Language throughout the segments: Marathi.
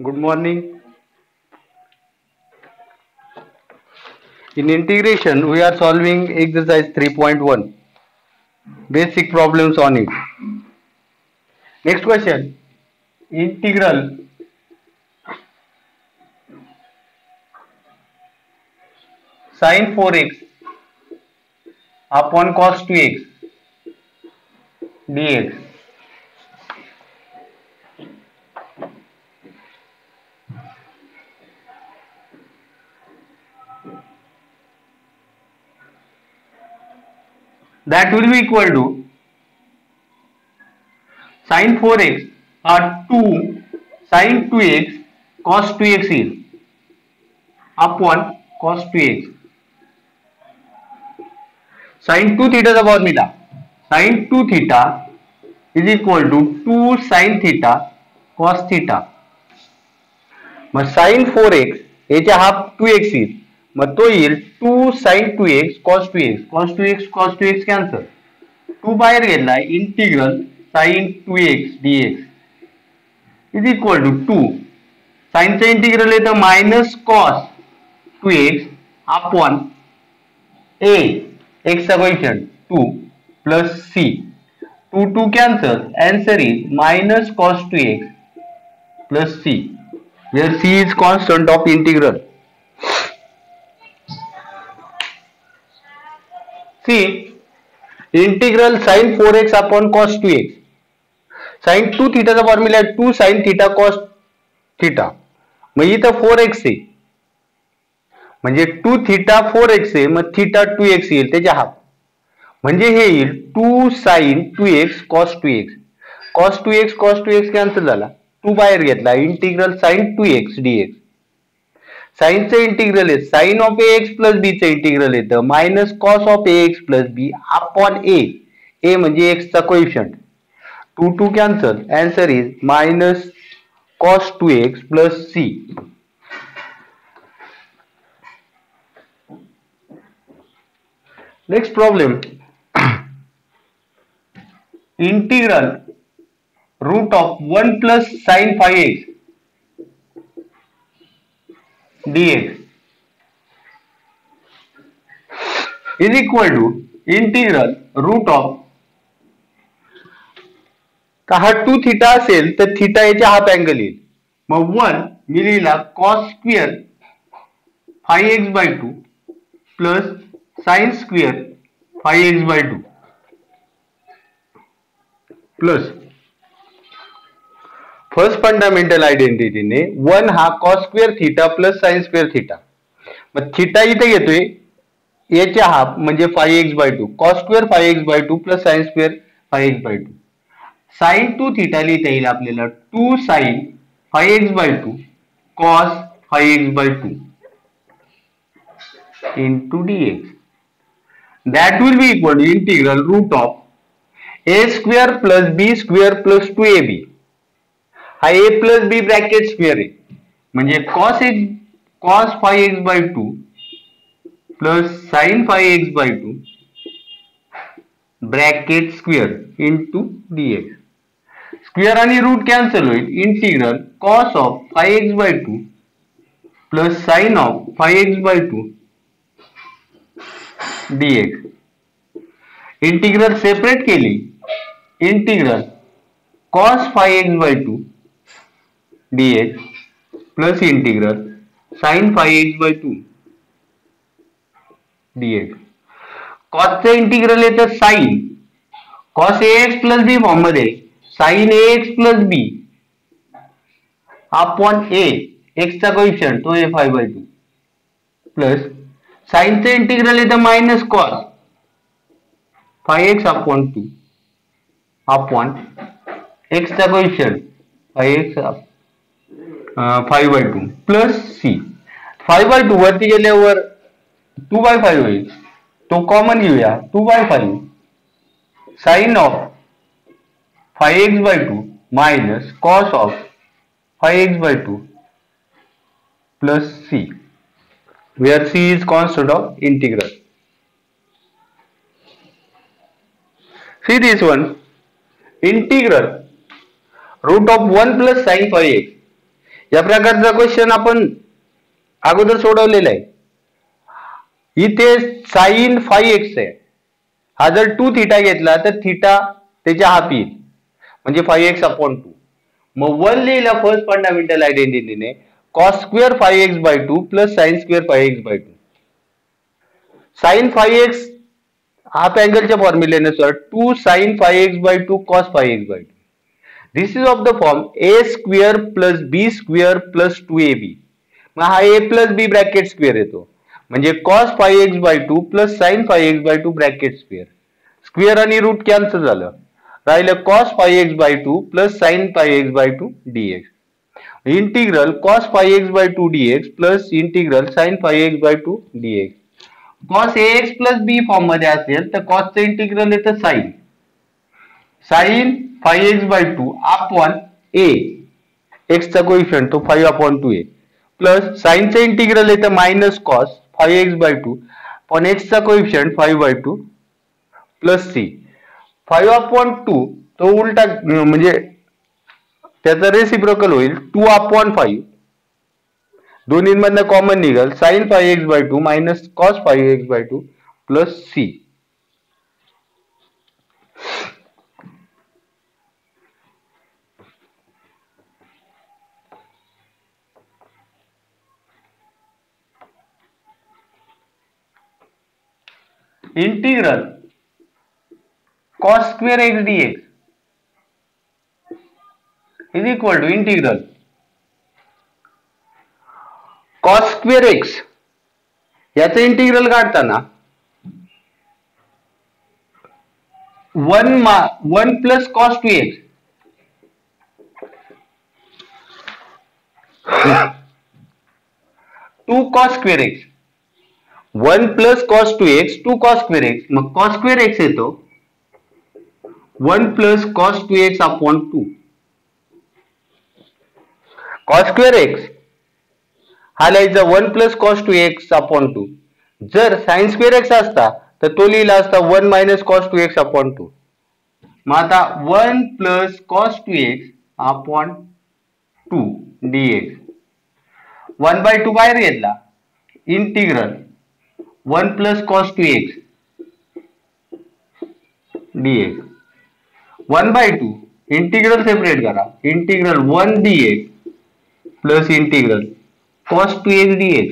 Good morning. In integration, we are solving exercise 3.1. Basic problems on it. Next question. Integral sin 4x upon cos 2x dx. That will be equal to sin 4x or 2 sin 2x cos 2x is upon cos 2x. Sin 2 theta का formula sin 2 theta is equal to 2 sin theta cos theta. मग sin 4x याच्या हाफ 2x येईल, मग तो येईल 2 sin 2x cos 2x. cos 2x cos 2x cancel, 2 बाहेर गेला, integral sin 2x dx is equal to 2 साइनचं इंटिग्रल येतं minus cos 2x upon a x चा coefficient 2 plus c 2 cancel, answer is minus cos 2x plus c, where c is constant of integral. See, integral sin 4x upon cos 2x. sin 2 theta चा फॉर्म्युला आहे 2 sin theta cos theta. मग इथं 4x आहे, म्हणजे 2 theta 4x आहे, मग theta 2x येईल त्याच्या हाफ, म्हणजे हे येईल 2 sin 2x cos 2x. cos 2x cos 2x cancel झाला, 2 बाहेर घेतला, इंटिग्रल sin 2x dx. साइनचं इंटिग्रल आहे sine of ax plus b चं इंटिग्रल येतं minus cos of ax plus b upon a म्हणजे x चा coefficient. 2 cancel, answer is minus cos 2x plus c. Next problem. Integral root of 1 plus sin 5x dx is equal to integral root of, हा 2 थीटा असेल तर थीटा याच्या हाफ अँगल येईल, मग 1 मी लिहिला cos square 5x/2 plus sin square 5x/2 plus first fundamental आयडेंटिटीने 1 हा cos square theta plus sin square theta, मग थीटा इथे घेतोय याच्या हाफ म्हणजे 5x/2 cos square 5x/2 plus sin square 5x/2. sin 2 theta लिहिता येईल आपल्याला 2 sin 5x/2 cos 5x/2 into dx. That will be equal to integral root of a square plus b square plus 2ab. हा a plus b bracket square आहे, म्हणजे cos 5x/2 plus sin 5x/2 bracket square into dx. Square आणि रूट कॅन्सल होईल, integral cos of 5x/2 plus sin of 5x/2 dx. Integral separate केली, integral cos 5x/2 dx plus integral sin 5x/2 dx. cosचं इंटिग्रल येतं sin cos ax plus b form मध्ये sin ax plus b upon a x चा कोएफिशिएंट तो आहे 5/2 प्लस साइनचं इंटिग्रल येतं minus cos 5x upon 2 upon x चा कोएफिशिएंट 5/2 प्लस c. 5/2 वरती गेल्यावर 2/5 होईल, तो कॉमन घेऊया, 2/5 sine of 5x/2 minus cos of 5x/2 plus c, where c is constant of integral. See this one, integral root of 1 plus sin 5x या प्रकारचा क्वेश्चन आपण अगोदर सोडवलेला आहे. इथे साइन 5x आहे. हा जर 2 थीटा घेतला तर थीटा त्याच्या हाफ येईल म्हणजे 5x/2. मग 1 लिहिला फर्स्ट फंडामेंटल आयडेंटिटीने cos square 5x/2 plus sine square 5x/2. Sine 5x half अँगलच्या फॉर्म्युलेनुसार 2 sin 5x/2 cos 5x/2. This is of the form a square plus b square plus 2ab. मग हा a plus b bracket square येतो म्हणजे cos 5x/2 plus sin 5x/2 bracket square. Square आणि रूट कॅन्सल झालं, राहिलं cos 5x/2 plus sin 5x/2 dx. Integral cos 5x/2 dx plus integral sin 5x/2 dx. cos ax plus b form मध्ये असेल तर cos चं इंटिग्रल येतं sin 5x/2 upon a, x चा कोएफिशिएंट तो 5/2a प्लस sin चं इंटिग्रल येतं minus cos 5x/2 upon x चा कोएफिशिएंट 5/2 प्लस c. 5/2 तो उलटा म्हणजे त्याचा रेसिप्रोकल होईल 2/5. दोन्हींमधनं कॉमन निघेल sin 5x/2 minus cos 5x/2 plus c. Integral cos square x dx is equal to integral cos square x. याचं इंटिग्रल काढताना 1 plus cos 2x 2 cos square x 1 plus cos 2x 2 cos square x. मग cos स्क्वेअर x येतो 1 plus cos 2x upon 2. cos square x हा लिहायचा 1 प्लस cos 2x अपॉन 2. जर sin स्क्वेअर x असता तर तो लिहिला असता 1 मायनस cos 2x अपॉन 2. मग आता 1 plus cos 2x upon 2 dx. 1/2 बाहेर घेतला integral 1 plus cos 2x dx. 1/2 integral separate करा, integral 1 dx plus integral cos 2x dx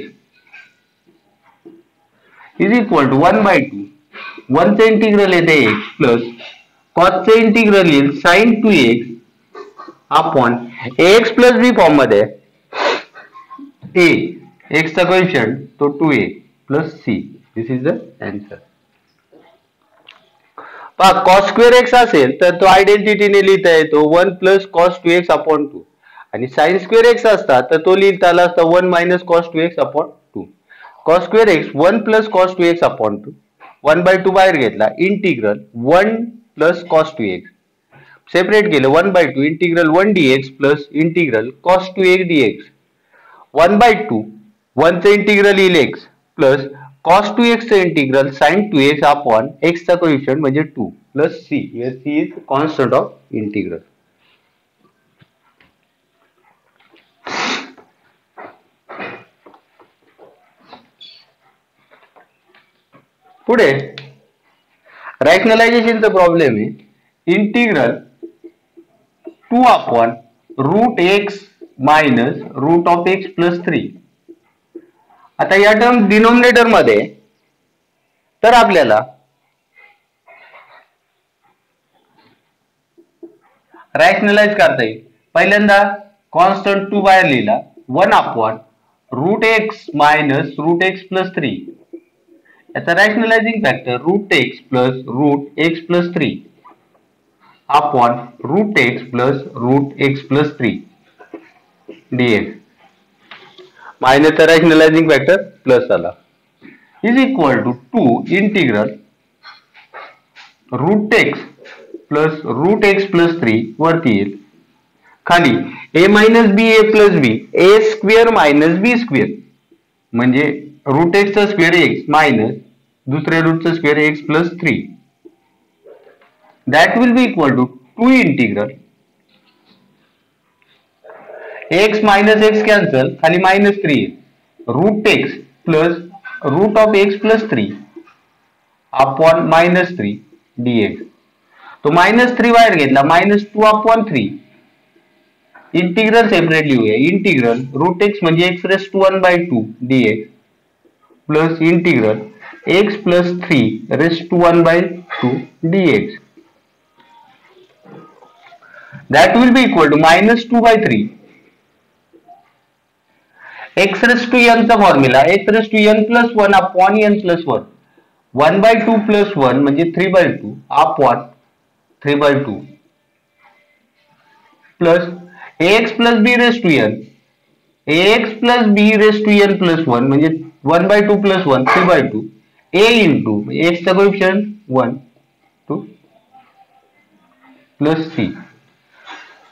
is equal to 1/2. 1 चे इंटिग्रल येते x प्लस cos चे इंटिग्रल येईल sin 2x upon ax plus b form मध्ये a, x चा कोएफिशिएंट तो 2a plus c. This is the answer. पहा cos स्क्वेअर x असेल तर तो आयडेंटिटीने लिहिता येतो 1 प्लस cos 2x अपॉन 2 आणि sin स्क्वेअर x असता तर तो लिहिता आला असता 1 minus cos 2x upon 2. cos square x 1 plus cos 2x upon 2. 1/2 बाहेर घेतला integral 1 plus cos 2x separate केलं 1/2 integral 1 dx plus integral cos 2x dx. 1/2 1 चे इंटिग्रल येईल x प्लस cos 2x चे integral sin 2x upon x चा कोएफिशिएंट म्हणजे 2 plus c. Here c is constant of integral. पुढे रॅशनलायझेशनचा प्रॉब्लेम आहे. Integral 2 upon root x minus root of x plus 3. आता या टर्म डिनोमिनेटर मध्ये तर आपल्याला रॅशनलाइज करता येईल. पहिल्यांदा कॉन्स्टंट 2 बाहेर लिहिला 1 upon root x minus root x plus 3. याचा rationalising factor root x plus 3 upon root x plus 3 dx. मायनसचा रॅशनलाइजिंग फॅक्टर प्लस आला is equal to 2 integral root x plus 3 वरती येईल. खाली a minus B A plus B A square minus B square म्हणजे रूट x चा स्क्वेअर x मायनस दुसऱ्या रूटचा square x plus 3 that will be equal to 2 integral x minus x cancel, खाली -3 root x plus root of x plus 3 upon -3 dx. तो -3 बाहेर घेतला, -2/3 इंटिग्रल सेपरेट लिहूया. इंटिग्रल रूट एक्स म्हणजे x raise to 1/2 dx plus integral एक्स plus 3 raise to 1/2 dx. That will be equal to -2/3. x raise to n चा formula x raise to n plus 1 upon n plus 1. 1/2 plus 1 म्हणजे 3/2 upon 3/2 plus ax plus b raise to n. ax plus b raise to n plus 1 म्हणजे 1/2 प्लस 1 3/2 a इंटू x चा कोएफिशिएंट 1 2 प्लस c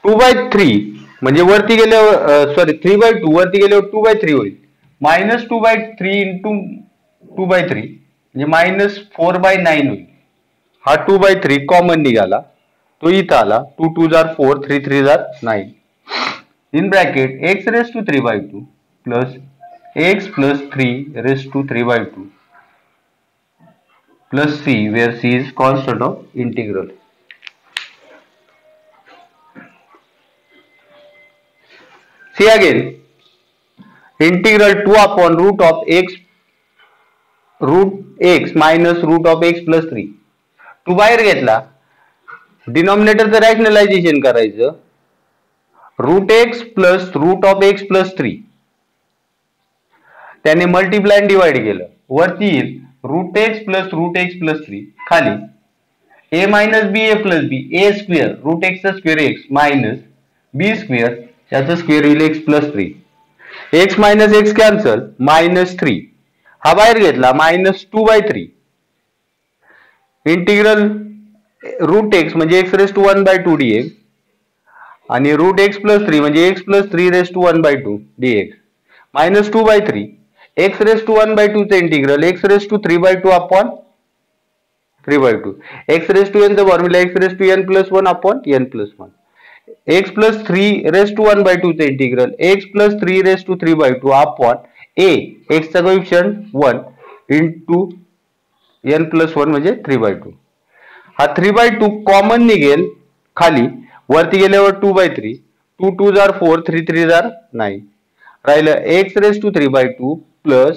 2/3 म्हणजे वरती गेल्यावर सॉरी 3/2 वरती गेल्यावर 2/3 होईल. -2/3 इंटू 2/3 म्हणजे -4/9 होईल. हा 2/3 कॉमन निघाला, तो इथं आला. 2 2 जार 4 3 3 जार 9 in bracket x raise to 3/2 plus x plus 3 raise to 3/2 plus c where c is constant of integral. See again, integral 2 upon root of x minus root of x plus 3. 2 बाहेर घेतला, डिनॉमिनेटरचं रॅशनलायझेशन करायचं. Root x plus root of x plus 3 त्याने मल्टिप्लाय डिवाइड केलं. वरती येईल रूट एक्स प्लस 3 खाली a minus B A plus B A square root एक्सचा स्क्वेअर एक्स मायनस बी स्क्वेअर त्याचा स्क्वेअर येईल x plus 3. X minus x cancel -3 हा बाहेर घेतला -2/3 इंटिग्रल रूट एक्स म्हणजे एक्स रेस टू 1/2 dx आणि रूट एक्स प्लस 3 म्हणजे x plus 3 raise to 1/2 dx -2/3 x raise to 1/2 चे integral x raise to 3/2 upon 3/2 x raise to n चा formula x raise to n plus 1 upon n plus 1 x plus 3 raise to 1/2 चे integral x plus 3 raise to 3/2 upon a x चा कोएफिशिएंट 1 इंटू n प्लस 1 म्हणजे 3/2. हा 3/2 कॉमन निघेल खाली, वरती गेल्यावर 2/3 2 2 जार 4 3 3 जार 9 राहिलं x raise to 3/2 plus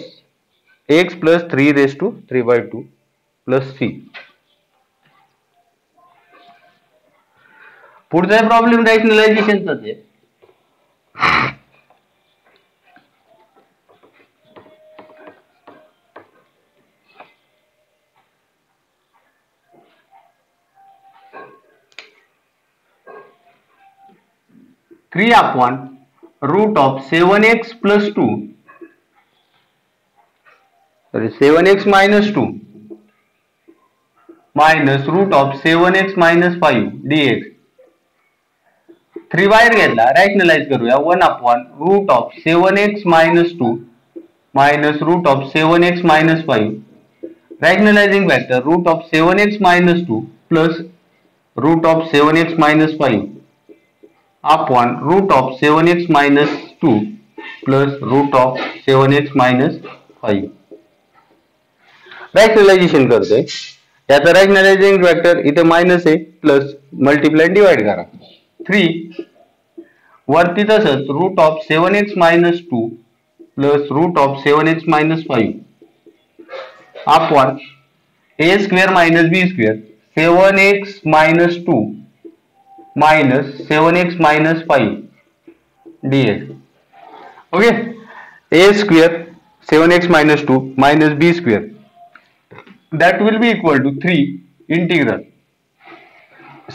x plus 3 raise to 3/2 plus c. पुढचा प्रॉब्लेम रॅशनलायझेशनचाच आहे. Three upon root of 7x प्लस 2 7x minus 2 minus root of 7x minus 5 dx. 3 बाहेर घेतला, रॅशनलाइज करूया. 1 upon root of 7x minus 2 minus root of 7x minus 5 rationalising factor root of 7x minus 2 plus root of 7x minus 5 upon root of 7x minus 2 plus root of 7x minus 5. Rationalisation करतोय. याचा रॅशनलायझिंग फॅक्टर इथे मायनस आहे, प्लस मल्टिप्लाय डिवाइड करा. 3 वरती तसंच root of 7x minus 2 plus root of 7x minus 5 अपॉन a square minus B square 7x minus 2 minus 7x minus 5 dx. Okay, a square 7x minus 2 minus b square that will be equal to 3 integral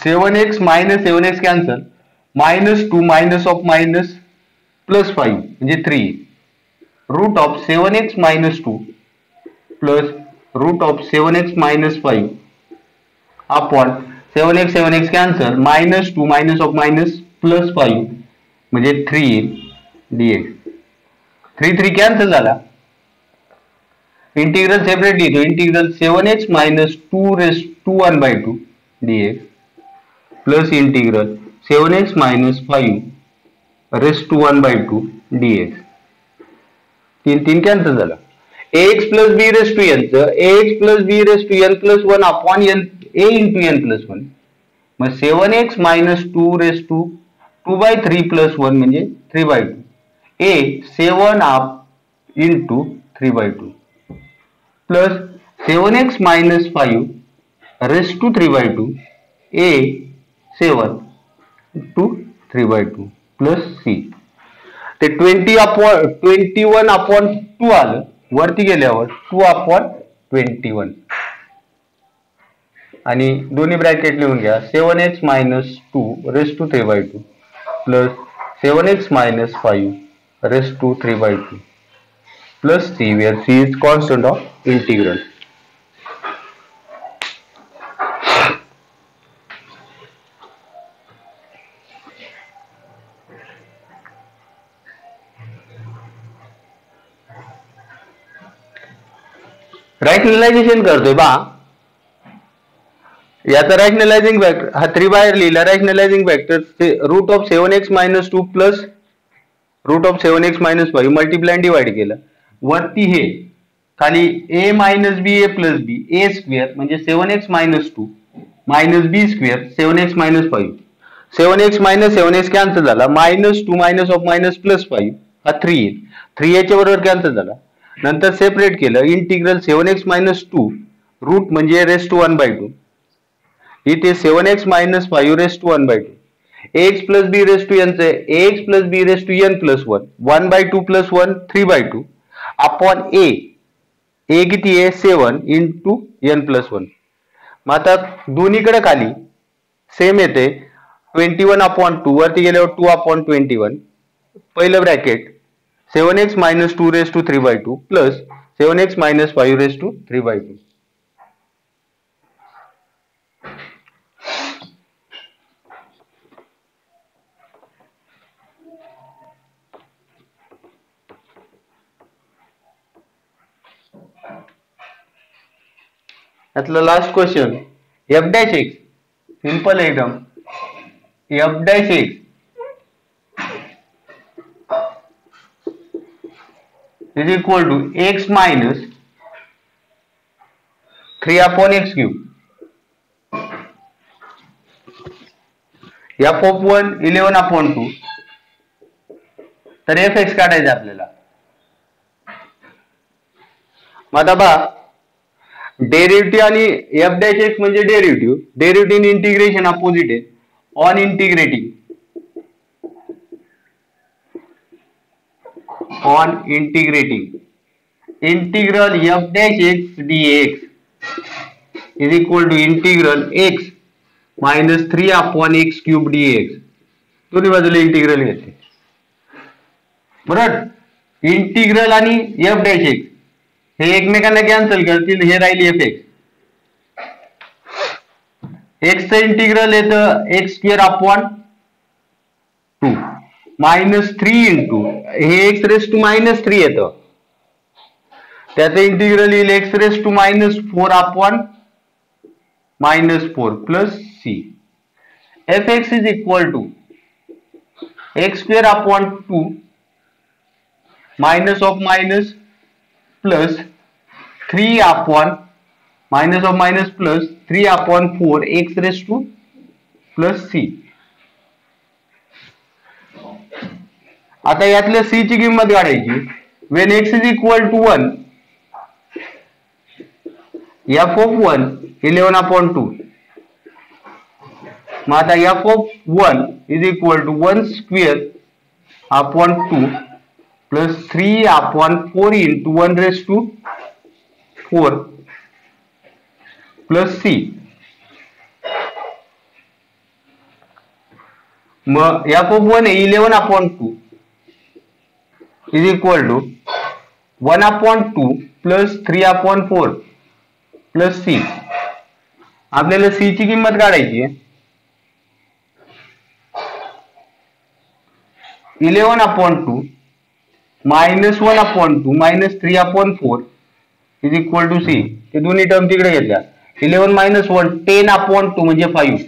7x minus 7x cancel minus 2 minus of minus plus 5 म्हणजे 3 root of 7x minus 2 plus root of 7x minus 5 upon 7x cancel minus 2 minus of minus plus 5 म्हणजे 3 dx. 3 cancel झाला. इंटिग्रल सेपरेट लिहितो. Integral 7x minus 2 raise to 1/2 dx plus integral 7x minus 5 raise to 1/2 dx. 3 cancel झालं. ax plus b raise to n ax plus b raise to n plus 1 upon n a into n plus 1. मग 7x minus 2 raise to 2/3 plus 1 म्हणजे 3/2. a 7 up into 3/2 plus 7x minus 5 raise to 3/2 a 7 to 3/2 plus c. ते 21 अपॉन 2 आलं, वरती गेल्यावर 2 अपॉन 21 आणि दोन्ही ब्रॅकेट लिहून घ्या. 7x minus 2 raise to 3/2 plus 7x minus 5 raise to 3/2 plus c, where c is constant of integral. Rationalisation करतोय बा. याचा रॅशनलायझिंग फॅक्टर हा 3 बाहेर लिहिला. Rationalising factor root of 7x minus 2 plus root of 7x minus 5 multiply divide केलं. वरती हे खाली a minus B A plus B A square म्हणजे 7x मायनस 2 मायनस बी square 7x minus 5. 7x minus 7x cancel झाला. Minus 2 minus of minus plus 5 हा 3 येईल. 3 याच्या बरोबर कॅन्सल झाला. नंतर सेपरेट केलं. इंटिग्रल 7x मायनस 2 रूट म्हणजे रेस टू 1/2. इथे 7x minus 5 raise to 1/2. ax plus b raise to n चे ax plus b raise to n plus 1 1/2 plus 1 3/2 upon a किती आहे 7 इंटू एन प्लस 1. मग आता दोन्हीकडे खाली सेम येते. 21 अपॉन 2 वरती गेल्यावर 2 अपॉन 21 पहिलं bracket 7x minus 2 raise to 3/2 plus 7x minus 5 raise to 3/2. यातला last question f dash x simple एकदम. f dash x is equal to x minus 3 upon x cube. f of 1 11 upon 2. तर fx काढायचं आपल्याला. मग आता बघा डेरिव्हेटिव्ह आणि f डॅश x म्हणजे डेरिव्हेटिव्ह इन इंटिग्रेशन अपोजिट आहे. On integrating integral f dash x dx is equal to integral x minus 3 upon x cube dx. दोन्ही बाजूला इंटिग्रल घेते बरोबर. इंटिग्रल आणि f डॅश x हे एकमेकांना कॅन्सल करतील. हे राहील fx. x चं इंटिग्रल येतं x square upon 2 minus 3 into हे x रेस टू मायनस 3 येतं. त्याचं इंटिग्रल येईल x raise to minus 4 upon minus 4 plus c. fx is equal to x square upon 2 minus of minus plus 3 upon minus of minus plus 3 upon 4 x raise to plus c. आता यातल्या c ची किंमत काढायची. when x is equal to 1 f of 1 11 upon 2. मग आता f of 1 is equal to 1 square upon 2 plus 3 upon 4 into 1 raised to 4 plus c. मग f of 1 आहे 11 upon 2 is equal to 1 upon 2 plus 3 upon 4 plus c. आपल्याला c ची किंमत काढायची आहे. 11 upon 2 minus 1 upon 2 minus 3 upon 4 is equal to c. ते दोन्ही टर्म तिकडे घेतल्या. 11 minus 1 10 upon 2 म्हणजे 5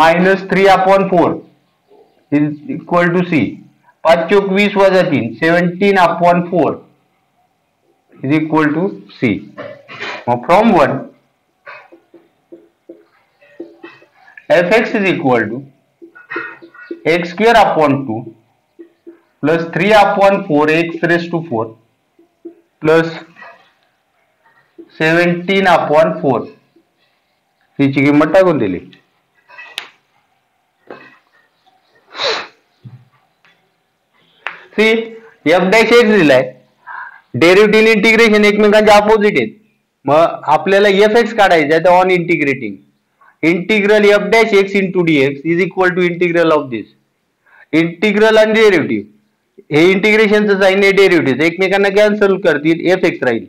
minus 3 upon 4 is equal to c. 5 चौक 20 वजा 3 17/4 is equal to C. Now from 1 fx is equal to x square upon 2 plus 3 upon 4 x raised to 4 plus 17/4 हिची किंमत टाकून दिली. सी f डॅश x दिलाय, डेरिव्हेटिव्ह इंटिग्रेशन एकमेकांच्या अपोजिट आहेत. मग आपल्याला fx काढायचं आहे तर on integrating integral f dash x into dx is equal to integral of this. Integral आणि डेरिव्हेटिव्ह हे इंटिग्रेशनचं साइन आहे, डेरिव्हेटिव्ह एकमेकांना कॅन्सल करतील, fx राहील.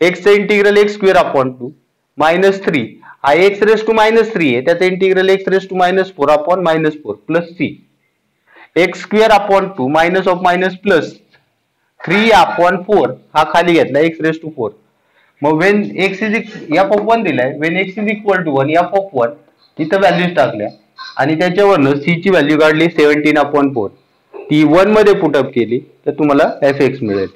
x चं integral x square upon 2 minus 3 हा x रेस टू मायनस 3 आहे, त्याचं integral x raise to minus 4 upon minus 4 plus c x square upon 2 minus of minus plus 3/4 हा खाली घेतला x रेस टू 4. मग when x is f of 1 दिलाय, when x is equal to 1 f of 1 इथं व्हॅल्यूज टाकल्या आणि त्याच्यावरनं c ची व्हॅल्यू काढली 17/4 ती 1 मध्ये पुटअप केली तर तुम्हाला fx मिळेल.